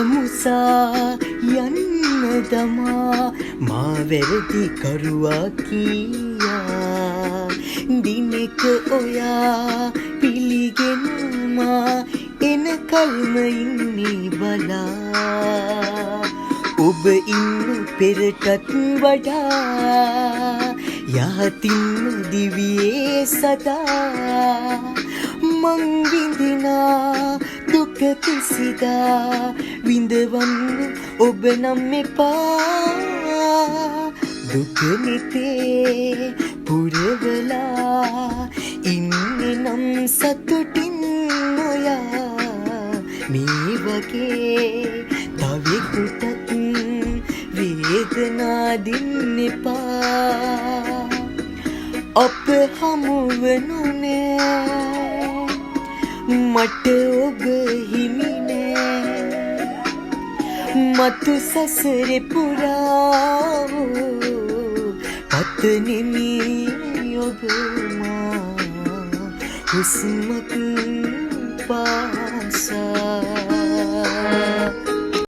මුසා යන්න දමා මා වැරදි කරුවා කියා දිනෙක ඔයා පිළිගෙනුමා එන කල්ම ඉන්නේ බලා ඔබ ඉන්න පෙරටත් වඩා යහතින් දිවියේ සදා මං විඳිනා දුක කිසිදා විඳවන්න ඔබ නම් එපා දුක නෙතේ පුරවලා ඉන්නේ නම් සතුටින් ඔයා මේ වගේ තවෙකුටත් වේදනා දෙන්න එපා අප හමුවනුනේ මට ඔබ හිමි නෑ මතු සසරේ පුරා පතනෙමි ඔබ මා හුස්මක් පාසා